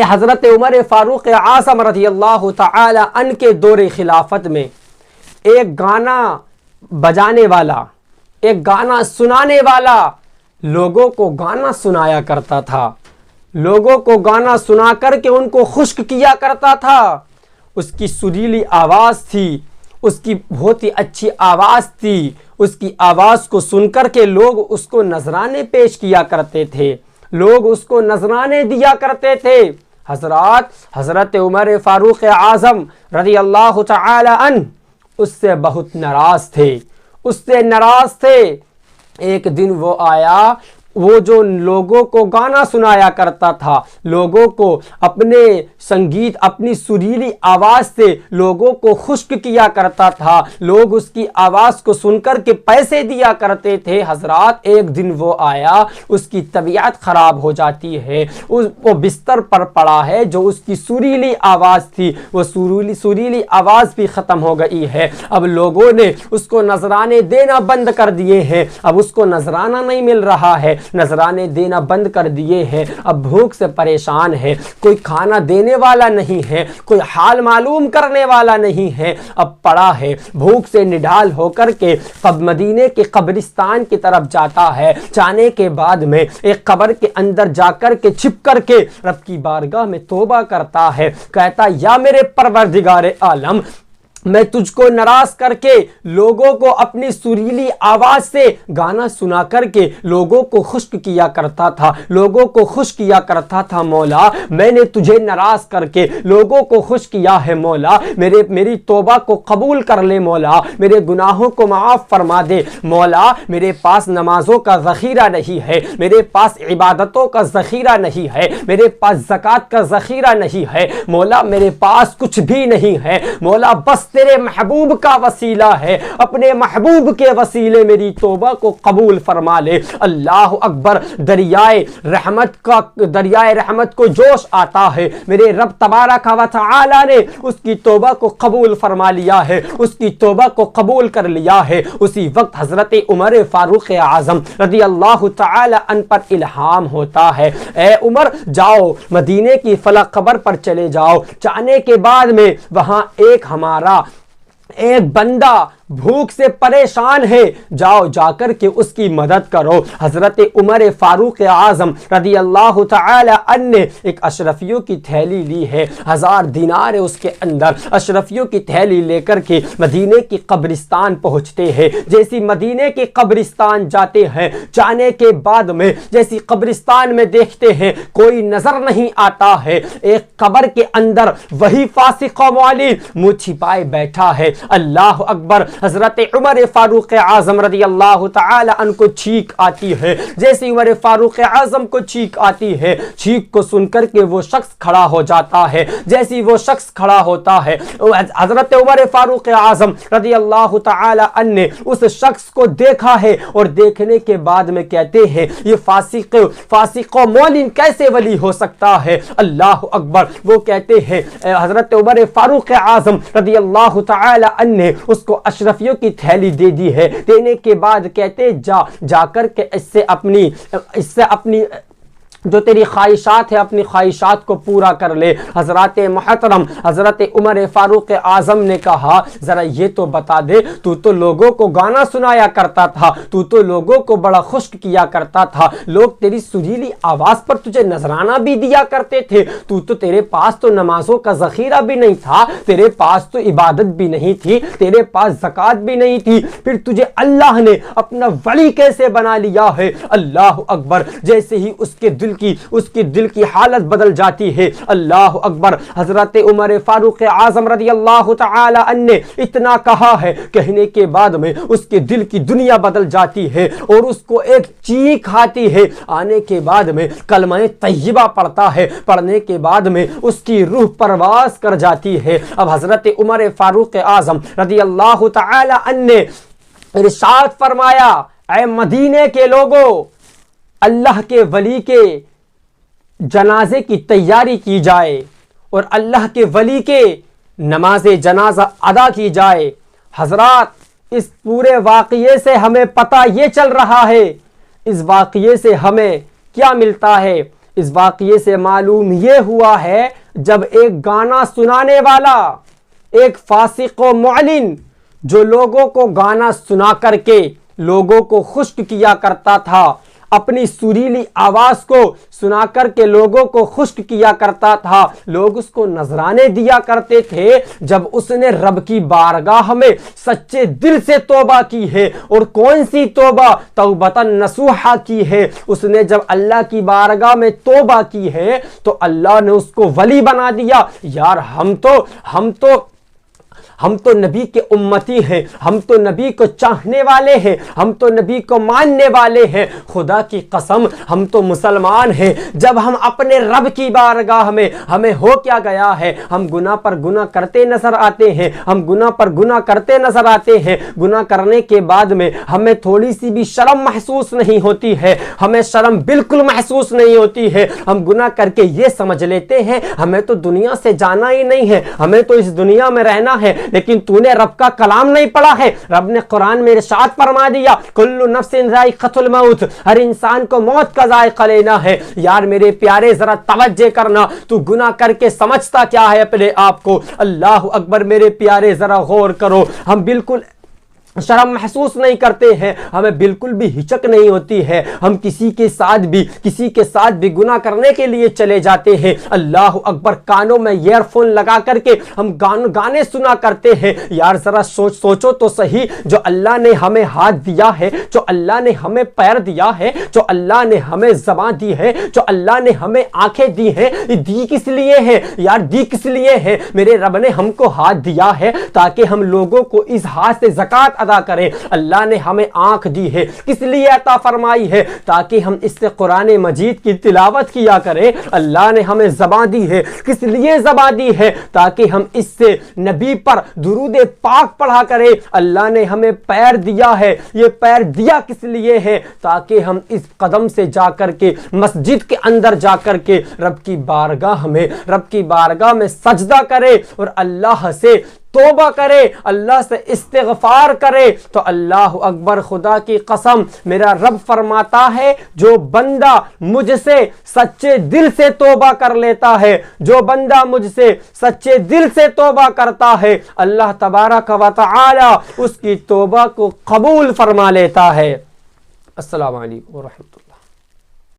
حضرت عمر فاروق اعظم رضی اللہ تعالی عنہ کے دور خلافت میں ایک گانا بجانے والا، ایک گانا سنانے والا لوگوں کو گانا سنایا کرتا تھا، لوگوں کو گانا سنا کر کے ان کو خشک کیا کرتا تھا۔ اس کی سریلی آواز تھی، اس کی بہت ہی اچھی آواز تھی، اس کی آواز کو سن کر کے لوگ اس کو نذرانے پیش کیا کرتے تھے، لوگ اس کو نذرانے دیا کرتے تھے۔ حضرت عمر فاروق اعظم رضی اللہ تعالی عنہ اس سے بہت ناراض تھے، اس سے ناراض تھے۔ ایک دن وہ آیا، وہ جو لوگوں کو گانا سنایا کرتا تھا، لوگوں کو اپنے سنگیت، اپنی سریلی آواز سے لوگوں کو خشک کیا کرتا تھا، لوگ اس کی آواز کو سن کر کے پیسے دیا کرتے تھے۔ حضرات ایک دن وہ آیا، اس کی طبیعت خراب ہو جاتی ہے، وہ بستر پر پڑا ہے، جو اس کی سریلی آواز تھی وہ سریلی آواز بھی ختم ہو گئی ہے۔ اب لوگوں نے اس کو نذرانے دینا بند کر دیے ہیں، اب اس کو نذرانہ نہیں مل رہا ہے، نذرانے دینا بند کر دیے ہیں، اب بھوک سے پریشان ہے، کوئی کھانا دینے والا نہیں ہے، کوئی حال معلوم کرنے والا نہیں ہے، اب پڑا ہے بھوک سے نڈھال ہو کر کے مدینے کے قبرستان کی طرف جاتا ہے۔ جانے کے بعد میں ایک قبر کے اندر جا کر کے چھپ کر کے رب کی بارگاہ میں توبہ کرتا ہے، کہتا یا میرے پروردگار عالم، میں تجھ کو ناراض کر کے لوگوں کو اپنی سریلی آواز سے گانا سنا کر کے لوگوں کو خشک کیا کرتا تھا، لوگوں کو خوش کیا کرتا تھا۔ مولا میں نے تجھے ناراض کر کے لوگوں کو خوش کیا ہے، مولا میری توبہ کو قبول کر لے، مولا میرے گناہوں کو معاف فرما دے، مولا میرے پاس نمازوں کا ذخیرہ نہیں ہے، میرے پاس عبادتوں کا ذخیرہ نہیں ہے، میرے پاس زکوٰۃ کا ذخیرہ نہیں ہے، مولا میرے پاس کچھ بھی نہیں ہے، مولا بس تیرے محبوب کا وسیلہ ہے، اپنے محبوب کے وسیلے میری توبہ کو قبول فرما لے۔ اللہ اکبر، دریائے رحمت کو جوش آتا ہے، میرے رب تبارک و تعالی نے اس کی توبہ کو قبول فرما لیا ہے، اس کی توبہ کو قبول کر لیا ہے۔ اسی وقت حضرت عمر فاروق اعظم رضی اللہ تعالی عنہ پر الہام ہوتا ہے، اے عمر جاؤ مدینے کی فلاں قبر پر چلے جاؤ۔ جانے کے بعد میں وہاں ایک بندہ بھوک سے پریشان ہے، جاؤ جا کر کے اس کی مدد کرو۔ حضرت عمر فاروق اعظم رضی اللہ تعالی عنہ نے ایک اشرفیوں کی تھیلی لی ہے، 1000 دینار ہے اس کے اندر، اشرفیوں کی تھیلی لے کر کے مدینے کی قبرستان پہنچتے ہیں۔ جیسی مدینے کی قبرستان جاتے ہیں، جانے کے بعد میں جیسی قبرستان میں دیکھتے ہیں کوئی نظر نہیں آتا ہے، ایک قبر کے اندر وہی فاسق و معلی منہ چھپائے بیٹھا ہے۔ اللہ اکبر، حضرت عمر فاروق اعظم رضی اللہ تعالی عنہ کو چھینک آتی ہے۔ جیسے عمر فاروق اعظم کو چھینک آتی ہے، چھینک کو سن کر کے وہ شخص کھڑا ہو جاتا ہے۔ جیسے وہ شخص کھڑا ہوتا ہے، حضرت عمر فاروق اعظم رضی اللہ تعالی عنہ نے اس شخص کو دیکھا ہے، اور دیکھنے کے بعد میں کہتے ہیں یہ فاسق و معلن کیسے ولی ہو سکتا ہے؟ اللہ اکبر، وہ کہتے ہیں حضرت عمر فاروق اعظم رضی اللہ تعالی عنہ نے اس کو اشرفیوں کی تھیلی دے دی ہے۔ دینے کے بعد کہتے جا کر کے اس سے اپنی جو تیری خواہشات ہے اپنی خواہشات کو پورا کر لے۔ حضرات محترم، حضرت عمر فاروق اعظم نے کہا ذرا یہ تو بتا دے، تو تو لوگوں کو گانا سنایا کرتا تھا، تو تو لوگوں کو بڑا خشک کیا کرتا تھا، لوگ تیری سریلی آواز پر تجھے نذرانہ بھی دیا کرتے تھے، تو تیرے پاس تو نمازوں کا ذخیرہ بھی نہیں تھا، تیرے پاس تو عبادت بھی نہیں تھی، تیرے پاس زکوٰۃ بھی نہیں تھی، پھر تجھے اللہ نے اپنا ولی کیسے بنا لیا ہے؟ اللہ اکبر، جیسے ہی اس کے دل کی حالت بدل جاتی ہے۔ اللہ اکبر، حضرت عمر فاروق اعظم رضی اللہ تعالی عنہ نے اتنا کہا ہے، کہنے کے بعد میں اس کے دل کی دنیا بدل جاتی ہے، اور اس کو ایک چینک آتی ہے۔ آنے کے بعد میں کلمہ طیبہ پڑھتا ہے، پڑھنے کے بعد میں اس کی روح پرواز کر جاتی ہے۔ اب حضرت عمر فاروق اعظم رضی اللہ تعالی عنہ نے ارشاد فرمایا، اے مدینے کے لوگوں، اللہ کے ولی کے جنازے کی تیاری کی جائے، اور اللہ کے ولی کے نماز جنازہ ادا کی جائے۔ حضرات، اس پورے واقعے سے ہمیں پتہ یہ چل رہا ہے، اس واقعے سے ہمیں کیا ملتا ہے؟ اس واقعے سے معلوم یہ ہوا ہے جب ایک گانا سنانے والا، ایک فاسق و معلن جو لوگوں کو گانا سنا کر کے لوگوں کو خشک کیا کرتا تھا، اپنی سریلی آواز کو سنا کر کے لوگوں کو خشک کیا کرتا تھا، لوگ اس کو نذرانے دیا کرتے تھے، جب اس نے رب کی بارگاہ میں سچے دل سے توبہ کی ہے، اور کون سی توبہ؟ توبۃ نصوحہ کی ہے، اس نے جب اللہ کی بارگاہ میں توبہ کی ہے تو اللہ نے اس کو ولی بنا دیا۔ یار ہم تو نبی کے امتی ہیں، ہم تو نبی کو چاہنے والے ہیں، ہم تو نبی کو ماننے والے ہیں، خدا کی قسم ہم تو مسلمان ہیں۔ جب ہم اپنے رب کی بارگاہ میں ہمیں ہو کیا گیا ہے، ہم گناہ پر گناہ کرتے نظر آتے ہیں، ہم گناہ پر گناہ کرتے نظر آتے ہیں، گناہ کرنے کے بعد میں ہمیں تھوڑی سی بھی شرم محسوس نہیں ہوتی ہے، ہمیں شرم بالکل محسوس نہیں ہوتی ہے، ہم گناہ کر کے یہ سمجھ لیتے ہیں ہمیں تو دنیا سے جانا ہی نہیں ہے، ہمیں تو اس دنیا میں رہنا ہے۔ لیکن تو نے رب کا کلام نہیں پڑھا ہے، رب نے قرآن میں ارشاد فرما دیا کل نفس ذائقۃ الموت، ہر انسان کو موت کا ذائقہ لینا ہے۔ یار میرے پیارے ذرا توجہ کرنا، تو گناہ کر کے سمجھتا کیا ہے اپنے آپ کو؟ اللہ اکبر میرے پیارے ذرا غور کرو، ہم بالکل شرم محسوس نہیں کرتے ہیں، ہمیں بالکل بھی ہچک نہیں ہوتی ہے، ہم کسی کے ساتھ بھی گناہ کرنے کے لیے چلے جاتے ہیں۔ اللہ اکبر، کانوں میں ایئر فون لگا کر کے ہم گانے سنا کرتے ہیں۔ یار ذرا سوچو تو صحیح، جو اللہ نے ہمیں ہاتھ دیا ہے، جو اللہ نے ہمیں پیر دیا ہے، جو اللہ نے ہمیں زبان دی ہے، جو اللہ نے ہمیں آنکھیں دی ہیں، دی کس لیے ہے یار؟ دی کس لیے ہے؟ میرے رب نے ہم کو ہاتھ دیا ہے تاکہ ہم لوگوں کو اس ہاتھ سے زکوٰۃ ادا کریں۔ اللہ نے ہمیں آنکھ دی ہے، کس لیے عطا فرمائی ہے؟ تاکہ ہم اس سے قرآن مجید کی تلاوت کیا کریں۔ اللہ نے ہمیں زبان دی ہے، کس لیے زبان دی ہے؟ تاکہ ہم اس سے نبی پر درود پاک پڑھا کریں۔ اللہ نے ہمیں پیر دیا ہے، یہ پیر دیا کس لیے ہے؟ تاکہ ہم اس قدم سے جا کر کے مسجد کے اندر جا کر کے رب کی بارگاہ میں سجدہ کرے اور اللہ سے توبہ کرے، اللہ سے استغفار کرے۔ تو اللہ اکبر، خدا کی قسم میرا رب فرماتا ہے جو بندہ مجھ سے سچے دل سے توبہ کر لیتا ہے، جو بندہ مجھ سے سچے دل سے توبہ کرتا ہے، اللہ تبارک و تعالی اس کی توبہ کو قبول فرما لیتا ہے۔ السلام علیکم ورحمۃ اللہ۔